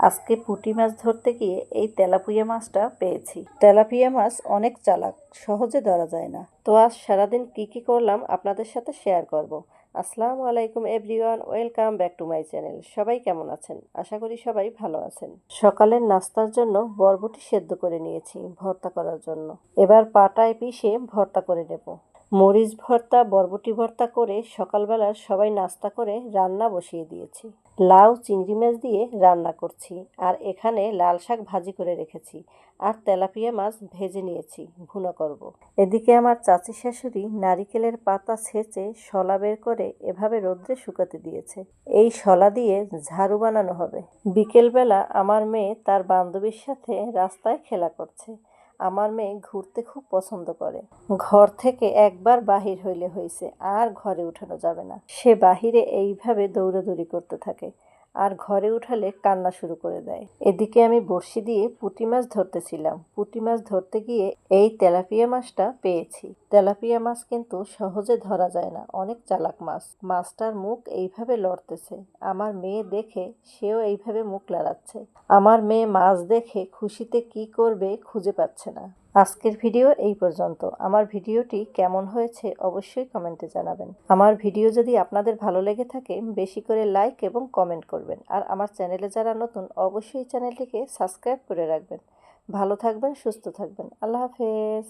আজকে পুঁটি মাছ ধরতে গিয়ে এই তেলাপিয়া মাছটা পেয়েছি। তেলাপিয়া মাছ অনেক চালাক, সহজে ধরা যায় না। তো আজ সারাদিন কি করলাম আপনাদের সাথে শেয়ার করব। আসসালামু আলাইকুম everyone, welcome back to my channel. সবাই কেমন আছেন? আশা করি সবাই ভালো আছেন। সকালের নাস্তার জন্য বরবটি সেদ্ধ করে নিয়েছি ভর্তা করার জন্য। এবার পাটায় পিষে ভর্তা করে নেব। মরিচ ভর্তা, বরবটি ভর্তা করে সকালবেলা সবাই নাস্তা করে রান্না বসিয়ে দিয়েছি। লাউ চিংড়ি মাছ দিয়ে রান্না করছি, আর এখানে লাল শাক ভাজি করে রেখেছি, আর তেলাপিয়া মাছ ভেজে নিয়েছি, ভুনা করব। এদিকে আমার চাচি শাশুড়ি নারিকেলের পাতা ছেঁচে শলা বের করে এভাবে রোদ্রে শুকাতে দিয়েছে। এই শলা দিয়ে ঝাড়ু বানানো হবে। বিকেলবেলা আমার মেয়ে তার বান্ধবীর সাথে রাস্তায় খেলা করছে। আমার মেয়ে ঘুরতে খুব পছন্দ করে। ঘর থেকে একবার বাহির হইলে হইছে, আর ঘরে উঠানো যাবে না। সে বাহিরে এইভাবে দৌড়াদৌড়ি করতে থাকে, আর ঘরে উঠালে কান্না শুরু করে দেয়। এদিকে আমি বড়শি দিয়ে পুঁটি মাছ ধরতেছিলাম। পুঁটি মাছ ধরতে গিয়ে এই তেলাপিয়া মাছটা পেয়েছি। তেলাপিয়া মাছ কিন্তু সহজে ধরা যায় না, অনেক চালাক মাছ। মাছটার মুখ এইভাবে লড়তেছে। আমার মেয়ে দেখে সেও এইভাবে মুখ লড়াচ্ছে। আমার মেয়ে মাছ দেখে খুশিতে কি করবে খুঁজে পাচ্ছে না। আজকের ভিডিও এই পর্যন্ত। আমার ভিডিওটি কেমন হয়েছে অবশ্যই কমেন্টে জানাবেন। আমার ভিডিও যদি আপনাদের ভালো লেগে থাকে বেশি করে লাইক এবং কমেন্ট করবেন। আর আমার চ্যানেলে যারা নতুন অবশ্যই চ্যানেলটিকে সাবস্ক্রাইব করে রাখবেন। ভালো থাকবেন, সুস্থ থাকবেন। আল্লাহ হাফেজ।